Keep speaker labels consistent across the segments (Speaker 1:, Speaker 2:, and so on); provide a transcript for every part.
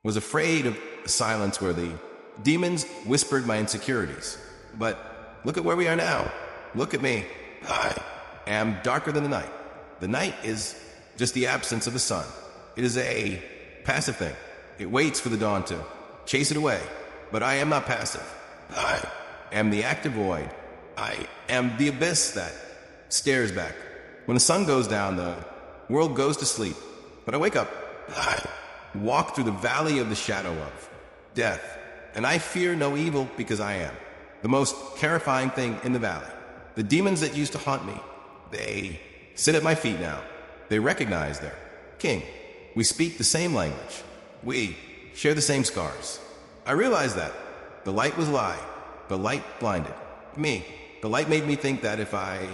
Speaker 1: was afraid of the silence where the demons whispered my insecurities. But look at where we are now. Look at me. I am darker than the night. The night is just the absence of the sun. It is a passive thing. It waits for the dawn to chase it away. But I am not passive. I am the active void. I am the abyss that stares back. When the sun goes down, the world goes to sleep. But I wake up. I walk through the valley of the shadow of death. And I fear no evil because I am the most terrifying thing in the valley. The demons that used to haunt me, they sit at my feet now. They recognize their king. We speak the same language. We share the same scars. I realized that the light was a lie. The light blinded me. The light made me think that if I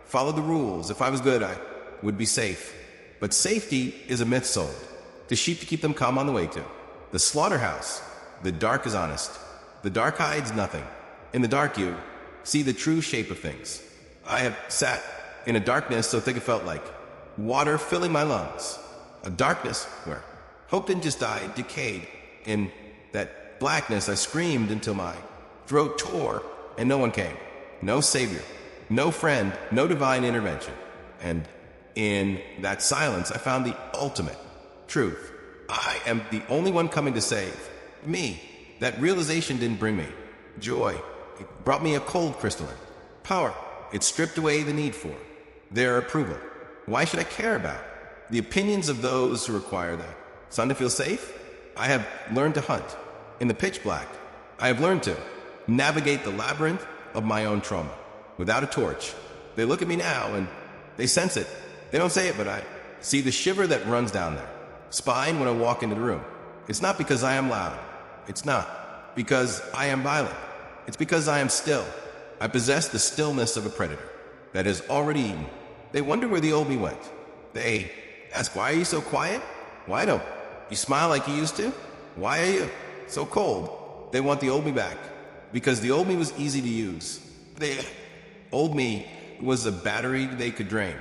Speaker 1: followed the rules, if I was good, I would be safe. But safety is a myth sold to sheep to keep them calm on the way to the slaughterhouse. The dark is honest. The dark hides nothing. In the dark, you see the true shape of things. I have sat in a darkness so thick it felt like water filling my lungs. A darkness where hope didn't just die, it decayed. In that blackness, I screamed until my throat tore, and no one came. No savior, no friend, no divine intervention. And in that silence, I found the ultimate truth. I am the only one coming to save me. That realization didn't bring me joy. It brought me a cold crystalline power. It stripped away the need for their approval. Why should I care about the opinions of those who require the sun to feel safe? I have learned to hunt in the pitch black. I have learned to navigate the labyrinth of my own trauma without a torch. They look at me now and they sense it. They don't say it, but I see the shiver that runs down their spine when I walk into the room. It's not because I am loud. It's not because I am violent. It's because I am still. I possess the stillness of a predator that has already eaten. They wonder where the old me went. They ask, why are you so quiet? Why don't you smile like you used to? Why are you so cold? They want the old me back because the old me was easy to use. The old me was a battery they could drain.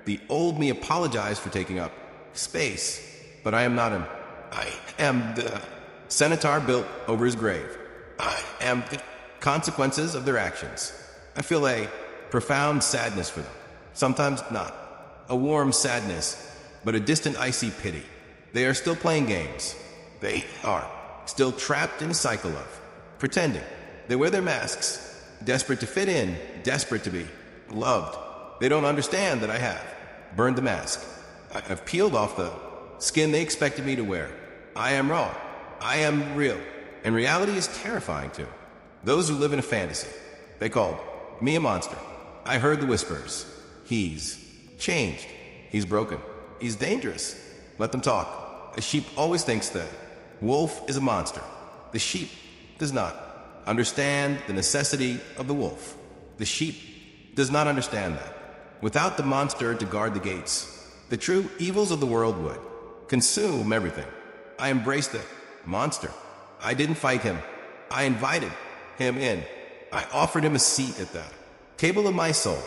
Speaker 1: The old me apologized for taking up space, but I am not him. I am the centaur built over his grave. I am the consequences of their actions. I feel a profound sadness for them. Sometimes not a warm sadness, but a distant icy pity. They are still playing games. They are still trapped in a cycle of pretending. They wear their masks, desperate to fit in, desperate to be loved. They don't understand that I have burned the mask. I have peeled off the skin they expected me to wear. I am raw. I am real. And reality is terrifying too. Those who live in a fantasy, they called me a monster. I heard the whispers. He's changed. He's broken. He's dangerous. Let them talk. A sheep always thinks the wolf is a monster. The sheep does not understand the necessity of the wolf. The sheep does not understand that. Without the monster to guard the gates, the true evils of the world would consume everything. I embraced the monster. I didn't fight him. I invited him in. I offered him a seat at the table of my soul.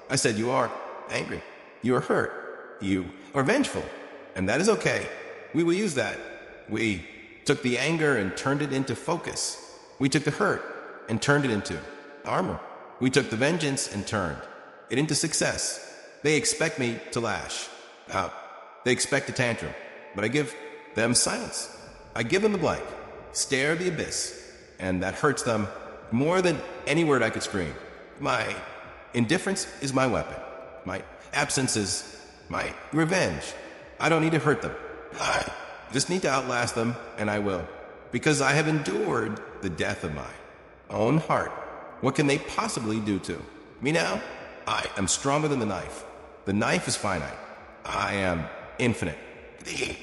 Speaker 1: I said, you are angry. You are hurt. You are vengeful. And that is okay. We will use that. We took the anger and turned it into focus. We took the hurt and turned it into armor. We took the vengeance and turned it into success. They expect me to lash out. They expect a tantrum. But I give them silence. I give them the blank. Stare the abyss. And that hurts them more than any word I could scream. My indifference is my weapon. My absence is my revenge. I don't need to hurt them. I just need to outlast them, and I will. Because I have endured the death of my own heart. What can they possibly do to me now? I am stronger than the knife. The knife is finite. I am infinite. The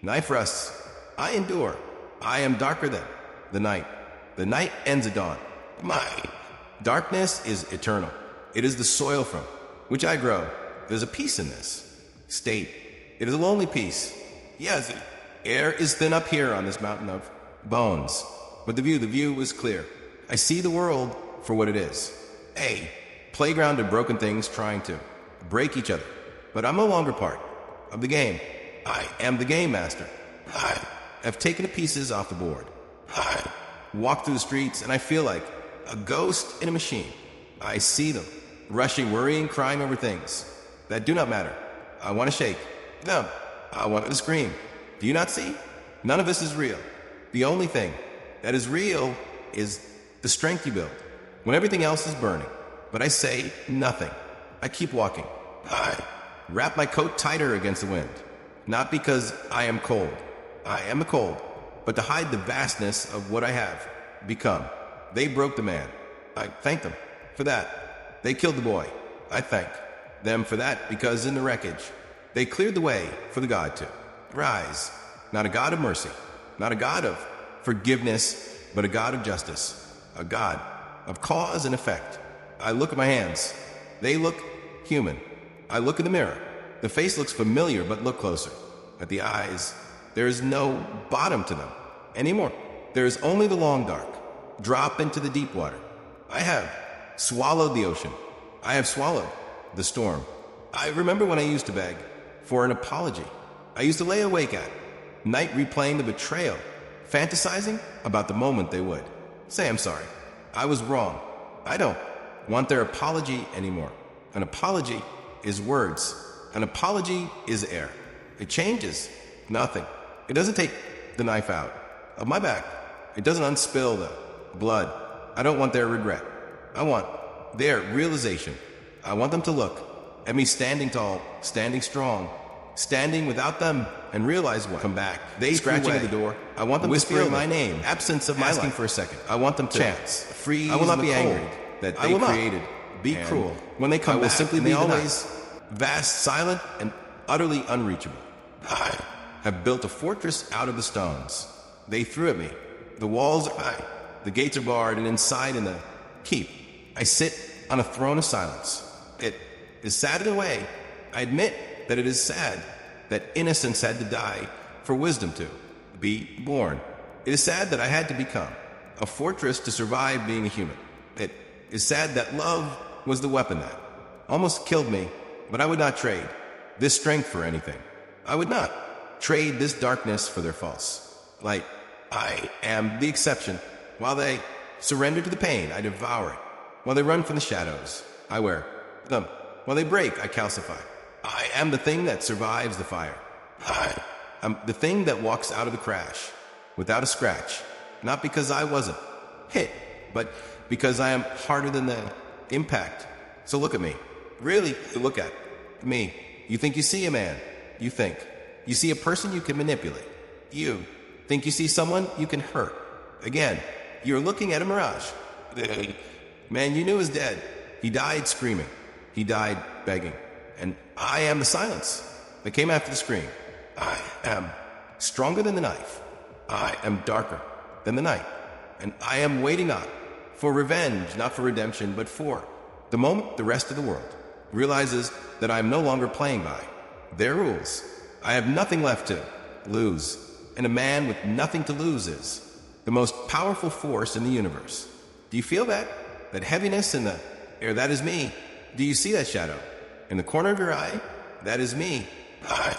Speaker 1: knife rusts. I endure. I am darker than the night. The night ends at dawn. My darkness is eternal. It is the soil from which I grow. There's a peace in this state. It is a lonely peace. Yes, the air is thin up here on this mountain of bones. But the view is clear. I see the world for what it is. A playground of broken things trying to break each other. But I'm no longer part of the game. I am the game master. I have taken the pieces off the board. I walk through the streets and I feel like a ghost in a machine. I see them, rushing, worrying, crying over things that do not matter. I want to shake them. I want to scream. Do you not see? None of this is real. The only thing that is real is the strength you build when everything else is burning. But I say nothing. I keep walking. I wrap my coat tighter against the wind, not because I am cold. I am the cold, but to hide the vastness of what I have become. They broke the man. I thank them for that. They killed the boy. I thank them for that, because in the wreckage, they cleared the way for the God to rise. Not a God of mercy, not a God of forgiveness, but a God of justice, a God of cause and effect. I look at my hands. They look human. I look in the mirror. The face looks familiar, but look closer. At the eyes, there is no bottom to them anymore. There is only the long dark. Drop into the deep water. I have swallowed the ocean. I have swallowed the storm. I remember when I used to beg for an apology. I used to lay awake at night replaying the betrayal, fantasizing about the moment they would say, I'm sorry. I was wrong. I don't want their apology anymore. An apology is words. An apology is air. It changes nothing. It doesn't take the knife out of my back. It doesn't unspill the blood. I don't want their regret. I want their realization. I want them to look at me standing tall, standing strong, standing without them, and realize what. Come back. They scratching at the door. I want them whispering to feel my name. Absence of my life for a second. I want them to chance. Freeze. I will not be angry that they created. Be cruel. When they come back, will simply be always vast, silent, and utterly unreachable. I have built a fortress out of the stones they threw at me. The walls are high. The gates are barred, and inside in the keep, I sit on a throne of silence. It is sad in a way. I admit that it is sad that innocence had to die for wisdom to be born. It is sad that I had to become a fortress to survive being a human. It is sad that love was the weapon that almost killed me, but I would not trade this strength for anything. I would not trade this darkness for their false light. I am the exception. While they surrender to the pain, I devour it. While they run from the shadows, I wear them. While they break, I calcify. I am the thing that survives the fire. I am the thing that walks out of the crash without a scratch, not because I wasn't hit, but because I am harder than the impact. So look at me. Really, look at me. You think you see a man. You think you see a person you can manipulate. You think you see someone you can hurt. Again, you're looking at a mirage. Man you knew is dead. He died screaming. He died begging. And I am the silence that came after the scream. I am stronger than the knife. I am darker than the night. And I am waiting not for revenge, not for redemption, but for the moment the rest of the world realizes that I am no longer playing by their rules. I have nothing left to lose. And a man with nothing to lose is the most powerful force in the universe. Do you feel that? That heaviness in the air? That is me. Do you see that shadow in the corner of your eye? That is me. I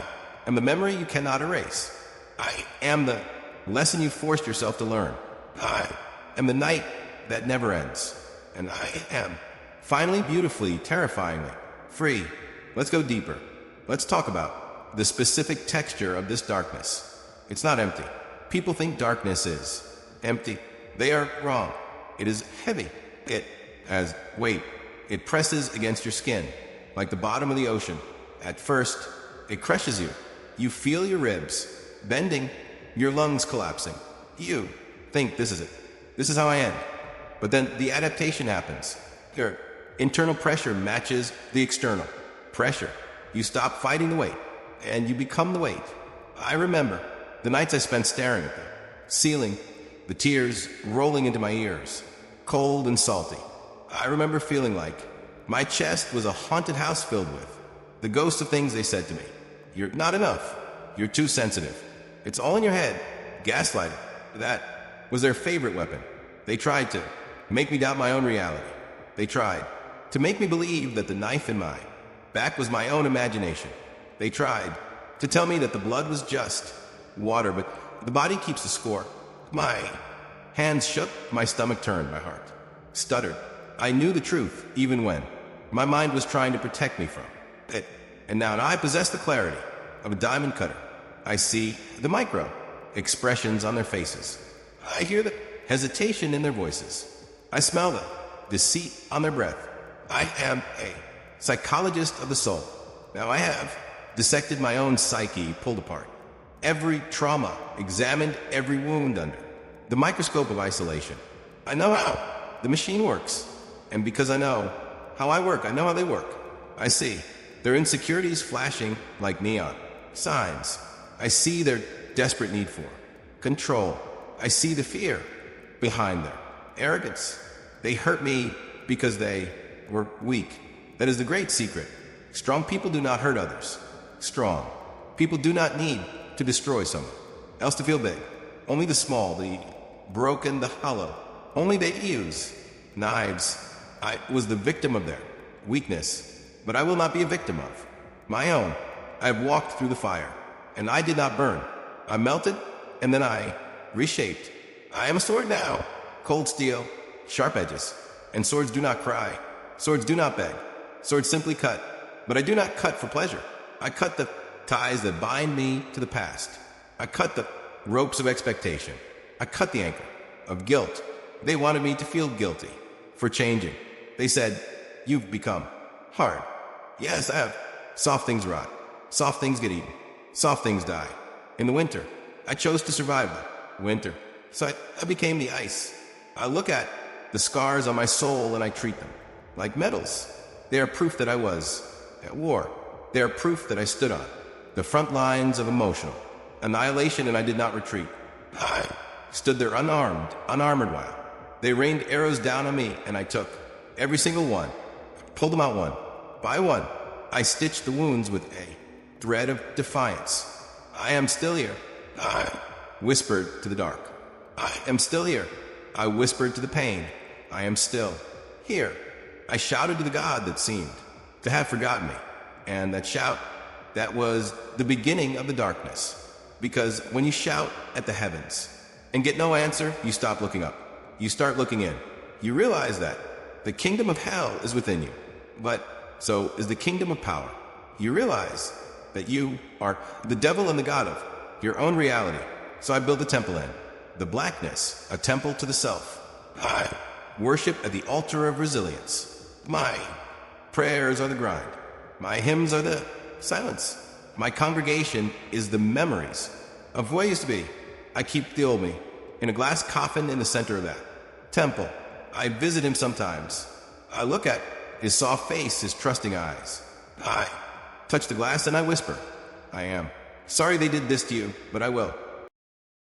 Speaker 1: am the memory you cannot erase. I am the lesson you forced yourself to learn. I am the night that never ends. And I am finally, beautifully, terrifyingly free. Let's go deeper. Let's talk about the specific texture of this darkness. It's not empty. People think darkness is empty. They are wrong. It is heavy. It has weight. It presses against your skin like the bottom of the ocean. At first, it crushes you. You feel your ribs bending, your lungs collapsing. You think this is it. This is how I end. But then the adaptation happens. Your internal pressure matches the external pressure. You stop fighting the weight, and you become the weight. I remember the nights I spent staring at the ceiling, the tears rolling into my ears, cold and salty. I remember feeling like my chest was a haunted house filled with the ghosts of things they said to me. You're not enough. You're too sensitive. It's all in your head. Gaslighting. That was their favorite weapon. They tried to make me doubt my own reality. They tried to make me believe that the knife in my back was my own imagination. They tried to tell me that the blood was just water, but The body keeps the score. My hands shook, my stomach turned, my heart stuttered. I knew the truth, even when my mind was trying to protect me from it. And now I possess the clarity of a diamond cutter. I see the micro expressions on their faces. I hear the hesitation in their voices. I smell the deceit on their breath. I am a psychologist of the soul. Now I have dissected my own psyche, pulled apart every trauma, examined every wound under the microscope of isolation. I know how the machine works, and because I know how I work, I know how they work. I see their insecurities flashing like neon signs. I see their desperate need for control. I see the fear behind their arrogance. They hurt me because they were weak. That is the great secret. Strong people do not hurt others. Strong people do not need to destroy someone else to feel big. Only the small, the broken, the hollow, only they use knives. I was the victim of their weakness, but I will not be a victim of my own. I have walked through the fire, and I did not burn. I melted, and then I reshaped. I am a sword now. Cold steel, sharp edges. And swords do not cry. Swords do not beg. Swords simply cut. But I do not cut for pleasure. I cut the ties that bind me to the past. I cut the ropes of expectation. I cut the anchor of guilt. They wanted me to feel guilty for changing. They said, "You've become hard." Yes, I have. Soft things rot. Soft things get eaten. Soft things die. In the winter, I chose to survive the winter. So I became the ice. I look at the scars on my soul and I treat them like metals. They are proof that I was at war. They are proof that I stood on the front lines of emotional annihilation, and I did not retreat. I stood there unarmored while they rained arrows down on me, and I took every single one, pulled them out one by one. I stitched the wounds with a thread of defiance. I am still here. I whispered to the dark. I am still here. I whispered to the pain. I am still here. I shouted to the God that seemed to have forgotten me. And that shout, that was the beginning of the darkness. Because when you shout at the heavens and get no answer, you stop looking up. You start looking in. You realize that the kingdom of hell is within you. But so is the kingdom of power. You realize that you are the devil and the god of your own reality. So I build a temple in the blackness, a temple to the self. I worship at the altar of resilience. My prayers are the grind. My hymns are the silence. My congregation is the memories of who I used to be. I keep the old me in a glass coffin in the center of that temple. I visit him sometimes. I look at his soft face, his trusting eyes. I touch the glass and I whisper, I am sorry they did this to you, but I will.